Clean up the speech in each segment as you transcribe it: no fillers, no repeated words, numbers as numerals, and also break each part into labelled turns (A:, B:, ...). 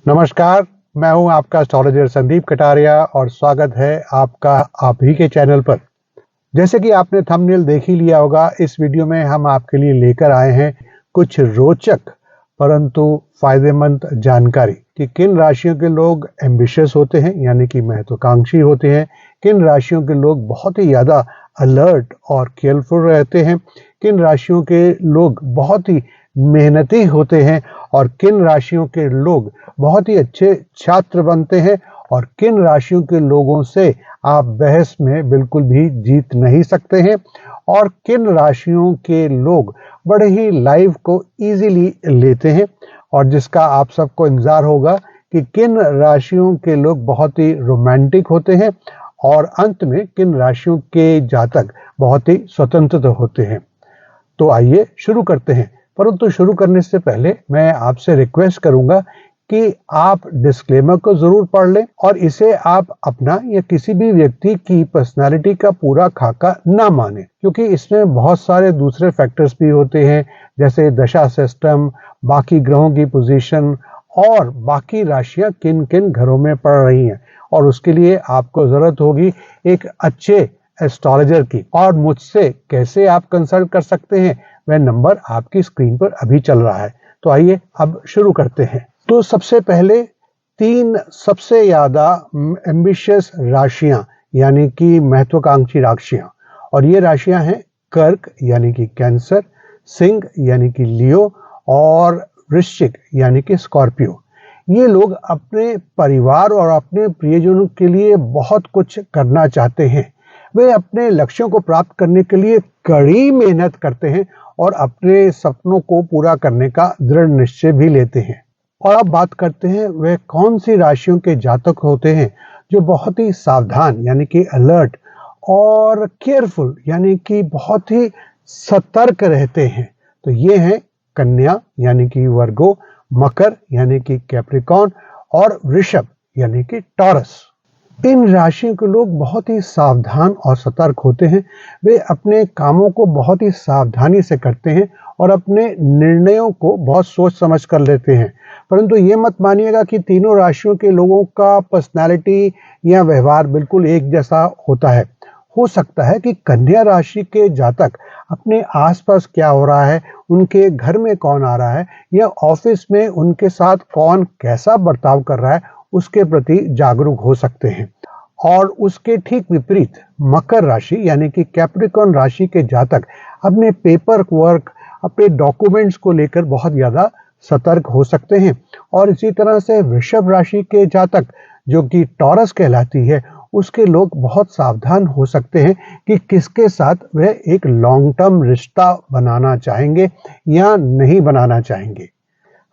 A: नमस्कार, मैं हूं आपका एस्ट्रोलॉजर संदीप कटारिया और स्वागत है आपका आप ही के चैनल पर। जैसे कि आपने थंबनेल देख ही लिया होगा, इस वीडियो में हम आपके लिए लेकर आए हैं कुछ रोचक परंतु फायदेमंद जानकारी कि किन राशियों के लोग एम्बिशियस होते हैं यानी कि महत्वाकांक्षी होते हैं, किन राशियों के लोग बहुत ही ज़्यादा अलर्ट और केयरफुल रहते हैं, किन राशियों के लोग बहुत ही मेहनती होते हैं और किन राशियों के लोग बहुत ही अच्छे छात्र बनते हैं और किन राशियों के लोगों से आप बहस में बिल्कुल भी जीत नहीं सकते हैं और किन राशियों के लोग बड़े ही लाइफ को इजीली लेते हैं और जिसका आप सबको इंतजार होगा कि किन राशियों के लोग बहुत ही रोमांटिक होते हैं और अंत में किन राशियों के जातक बहुत ही स्वतंत्र होते हैं। तो आइए शुरू करते हैं, परंतु शुरू करने से पहले मैं आपसे रिक्वेस्ट करूंगा कि आप डिस्क्लेमर को जरूर पढ़ लें और इसे आप अपना या किसी भी व्यक्ति की पर्सनालिटी का पूरा खाका ना माने, क्योंकि इसमें बहुत सारे दूसरे फैक्टर्स भी होते हैं जैसे दशा सिस्टम, बाकी ग्रहों की पोजीशन और बाकी राशियां किन किन घरों में पड़ रही हैं और उसके लिए आपको जरूरत होगी एक अच्छे एस्ट्रोलॉजर की। और मुझसे कैसे आप कंसल्ट कर सकते हैं वह नंबर आपकी स्क्रीन पर अभी चल रहा है। तो आइए अब शुरू करते हैं। तो सबसे पहले 3 सबसे ज्यादा एम्बिशियस राशियां यानी कि महत्वाकांक्षी राशियां, और ये राशियां हैं कर्क यानी कि कैंसर, सिंह यानी कि लियो और वृश्चिक यानी कि स्कॉर्पियो। ये लोग अपने परिवार और अपने प्रियजनों के लिए बहुत कुछ करना चाहते हैं। वे अपने लक्ष्यों को प्राप्त करने के लिए कड़ी मेहनत करते हैं और अपने सपनों को पूरा करने का दृढ़ निश्चय भी लेते हैं। और अब बात करते हैं वह कौन सी राशियों के जातक होते हैं जो बहुत ही सावधान यानी कि अलर्ट और केयरफुल यानी कि बहुत ही सतर्क रहते हैं। तो ये हैं कन्या यानी कि वर्गो, मकर यानी कि कैप्रिकॉर्न और वृषभ यानी कि टॉरस। इन राशियों के लोग बहुत ही सावधान और सतर्क होते हैं। वे अपने कामों को बहुत ही सावधानी से करते हैं और अपने निर्णयों को बहुत सोच समझ कर लेते हैं। परंतु ये मत मानिएगा कि तीनों राशियों के लोगों का पर्सनालिटी या व्यवहार बिल्कुल एक जैसा होता है। हो सकता है कि कन्या राशि के जातक अपने आसपास क्या हो रहा है, उनके घर में कौन आ रहा है या ऑफिस में उनके साथ कौन कैसा बर्ताव कर रहा है उसके प्रति जागरूक हो सकते हैं। और उसके ठीक विपरीत मकर राशि यानी कि कैप्रिकॉर्न राशि के जातक अपने पेपर वर्क, अपने डॉक्यूमेंट्स को लेकर बहुत ज्यादा सतर्क हो सकते हैं। और इसी तरह से वृषभ राशि के जातक जो कि टॉरस कहलाती है, उसके लोग बहुत सावधान हो सकते हैं कि किसके साथ वह एक लॉन्ग टर्म रिश्ता बनाना चाहेंगे या नहीं बनाना चाहेंगे।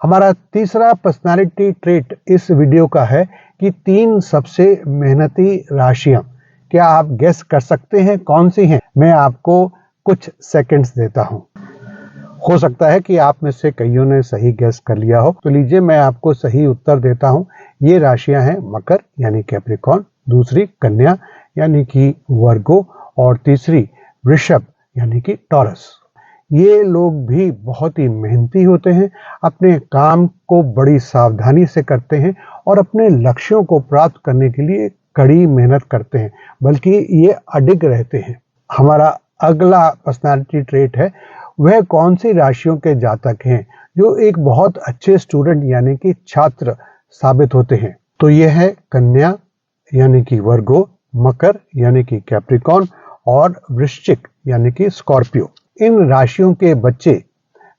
A: हमारा तीसरा पर्सनालिटी ट्रेट इस वीडियो का है कि 3 सबसे मेहनती राशियां। क्या आप गेस कर सकते हैं कौन सी हैं? मैं आपको कुछ सेकंड्स देता हूं। हो सकता है कि आप में से कईयों ने सही गेस कर लिया हो, तो लीजिए मैं आपको सही उत्तर देता हूं। ये राशियां हैं मकर यानी कैप्रिकॉर्न, दूसरी कन्या यानी कि वर्गो और तीसरी वृषभ यानी कि टॉरस। ये लोग भी बहुत ही मेहनती होते हैं, अपने काम को बड़ी सावधानी से करते हैं और अपने लक्ष्यों को प्राप्त करने के लिए कड़ी मेहनत करते हैं, बल्कि ये अडिग रहते हैं। हमारा अगला पर्सनालिटी ट्रेट है वह कौन सी राशियों के जातक हैं जो एक बहुत अच्छे स्टूडेंट यानी कि छात्र साबित होते हैं। तो ये है कन्या यानी कि वर्गो, मकर यानी कि कैप्रिकॉर्न और वृश्चिक यानी कि स्कॉर्पियो। इन राशियों के बच्चे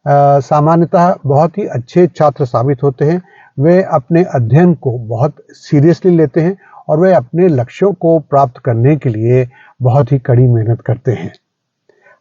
A: सामान्यतः बहुत ही अच्छे छात्र साबित होते हैं। वे अपने अध्ययन को बहुत सीरियसली लेते हैं और वे अपने लक्ष्यों को प्राप्त करने के लिए बहुत ही कड़ी मेहनत करते हैं।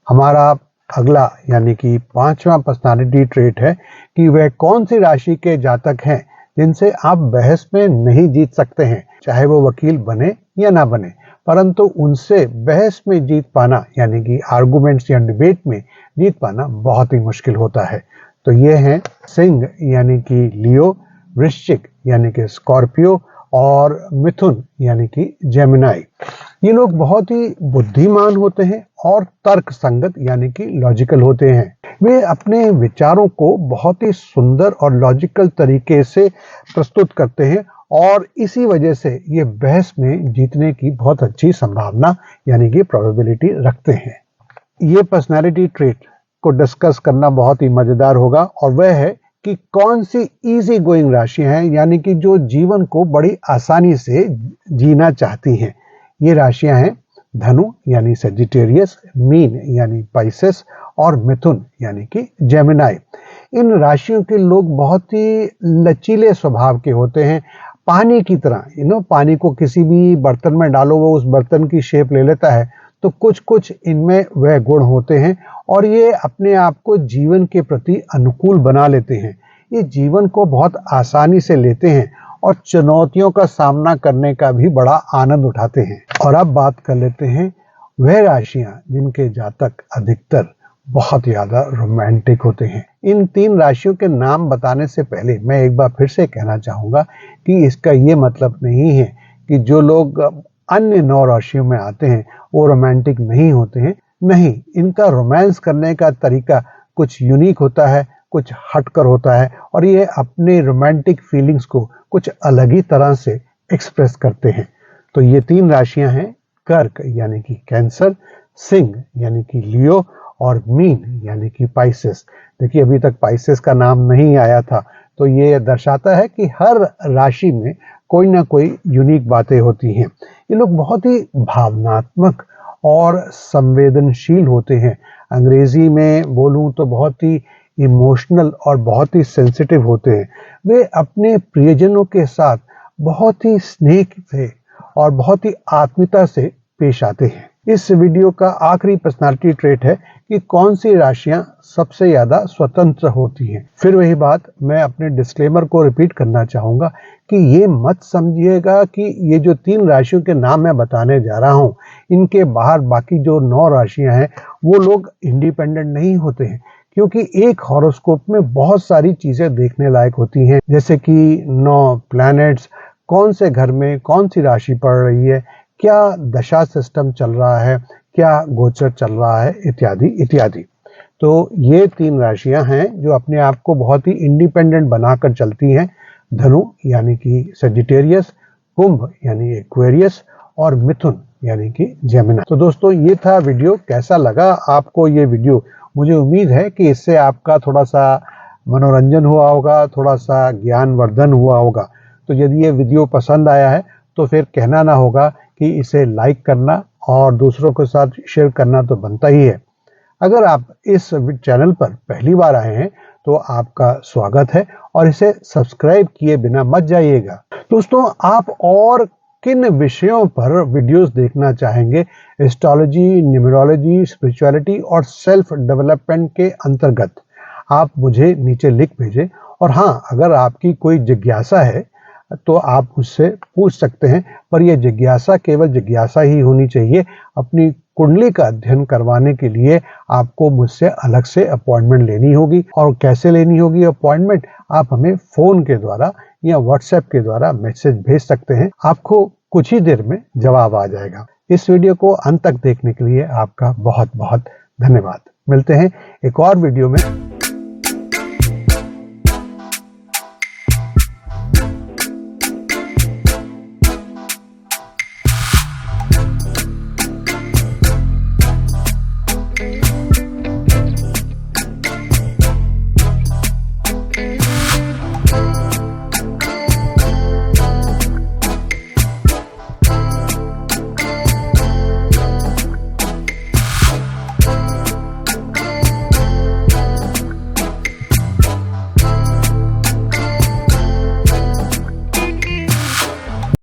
A: हमारा अगला यानी कि 5वां पर्सनालिटी ट्रेट है कि वह कौन सी राशि के जातक हैं जिनसे आप बहस में नहीं जीत सकते हैं, चाहे वो वकील बने या ना बने, परंतु उनसे बहस में जीत पाना यानी कि आर्गुमेंट्स या डिबेट में जीत पाना बहुत ही मुश्किल होता है। तो ये हैं सिंह यानी कि लियो, वृश्चिक यानी कि स्कॉर्पियो और मिथुन यानी कि जेमिनाई। ये लोग बहुत ही बुद्धिमान होते हैं और तर्क संगत यानी कि लॉजिकल होते हैं। वे अपने विचारों को बहुत ही सुंदर और लॉजिकल तरीके से प्रस्तुत करते हैं और इसी वजह से ये बहस में जीतने की बहुत अच्छी संभावना यानी कि प्रोबेबिलिटी रखते हैं। ये पर्सनालिटी ट्रेट को डिस्कस करना बहुत ही मजेदार होगा और वह है कि कौन सी इजी गोइंग राशियां हैं यानी कि जो जीवन को बड़ी आसानी से जीना चाहती हैं। ये राशियां हैं धनु यानी सेजिटेरियस, मीन यानी पाइसेस और मिथुन यानी कि जेमिनाई। इन राशियों के लोग बहुत ही लचीले स्वभाव के होते हैं, पानी की तरह। पानी को किसी भी बर्तन में डालो वो उस बर्तन की शेप ले लेता है, तो कुछ कुछ इनमें वह गुण होते हैं और ये अपने आप को जीवन के प्रति अनुकूल बना लेते हैं। ये जीवन को बहुत आसानी से लेते हैं और चुनौतियों का सामना करने का भी बड़ा आनंद उठाते हैं। और अब बात कर लेते हैं वह राशियां जिनके जातक अधिकतर बहुत ज्यादा रोमांटिक होते हैं। इन 3 राशियों के नाम बताने से पहले मैं एक बार फिर से कहना चाहूंगा कि इसका ये मतलब नहीं है कि जो लोग अन्य 9 राशियों में आते हैं वो रोमांटिक नहीं होते हैं। नहीं, इनका रोमांस करने का तरीका कुछ यूनिक होता है, कुछ हटकर होता है और ये अपने रोमांटिक फीलिंग्स को कुछ अलग ही तरह से एक्सप्रेस करते हैं। तो ये 3 राशियां हैं कर्क यानी कि कैंसर, सिंह यानी कि लियो और मीन यानी कि पाइसेस। देखिए अभी तक पाइसेस का नाम नहीं आया था, तो ये दर्शाता है कि हर राशि में कोई ना कोई यूनिक बातें होती हैं। ये लोग बहुत ही भावनात्मक और संवेदनशील होते हैं। अंग्रेजी में बोलूं तो बहुत ही इमोशनल और बहुत ही सेंसिटिव होते हैं। वे अपने प्रियजनों के साथ बहुत ही स्नेह से और बहुत ही आत्मीयता से पेश आते हैं। इस वीडियो का आखिरी पर्सनालिटी ट्रेट है कि कौन सी राशियां सबसे ज्यादा स्वतंत्र होती हैं। फिर वही बात, मैं अपने डिस्क्लेमर को रिपीट करना चाहूंगा कि ये मत समझिएगा कि ये जो 3 राशियों के नाम मैं बताने जा रहा हूं, इनके बाहर बाकी जो 9 राशियां हैं वो लोग इंडिपेंडेंट नहीं होते हैं, क्योंकि एक हॉरोस्कोप में बहुत सारी चीजें देखने लायक होती हैं, जैसे कि 9 प्लैनेट्स, कौन से घर में कौन सी राशि पड़ रही है, क्या दशा सिस्टम चल रहा है, क्या गोचर चल रहा है, इत्यादि इत्यादि। तो ये 3 राशियां हैं जो अपने आप को बहुत ही इंडिपेंडेंट बनाकर चलती हैं। धनु यानी कि सेजिटेरियस, कुंभ यानी एक्वेरियस और मिथुन यानी कि जेमिनी। तो दोस्तों ये था वीडियो। कैसा लगा आपको ये वीडियो? मुझे उम्मीद है कि इससे आपका थोड़ा सा मनोरंजन हुआ होगा, थोड़ा सा ज्ञानवर्धन हुआ होगा। तो यदि ये वीडियो पसंद आया है तो फिर कहना ना होगा कि इसे लाइक करना और दूसरों के साथ शेयर करना तो बनता ही है। अगर आप इस चैनल पर पहली बार आए हैं तो आपका स्वागत है और इसे सब्सक्राइब किए बिना मत जाइएगा। दोस्तों आप और किन विषयों पर वीडियोस देखना चाहेंगे एस्ट्रोलॉजी, न्यूमरोलॉजी, स्पिरिचुअलिटी और सेल्फ डेवलपमेंट के अंतर्गत, आप मुझे नीचे लिख भेजें। और हाँ, अगर आपकी कोई जिज्ञासा है तो आप मुझसे पूछ सकते हैं, पर यह जिज्ञासा केवल जिज्ञासा ही होनी चाहिए। अपनी कुंडली का अध्ययन करवाने के लिए आपको मुझसे अलग से अपॉइंटमेंट लेनी होगी। और कैसे लेनी होगी अपॉइंटमेंट? आप हमें फोन के द्वारा या व्हाट्सएप के द्वारा मैसेज भेज सकते हैं। आपको कुछ ही देर में जवाब आ जाएगा। इस वीडियो को अंत तक देखने के लिए आपका बहुत बहुत धन्यवाद। मिलते हैं एक और वीडियो में।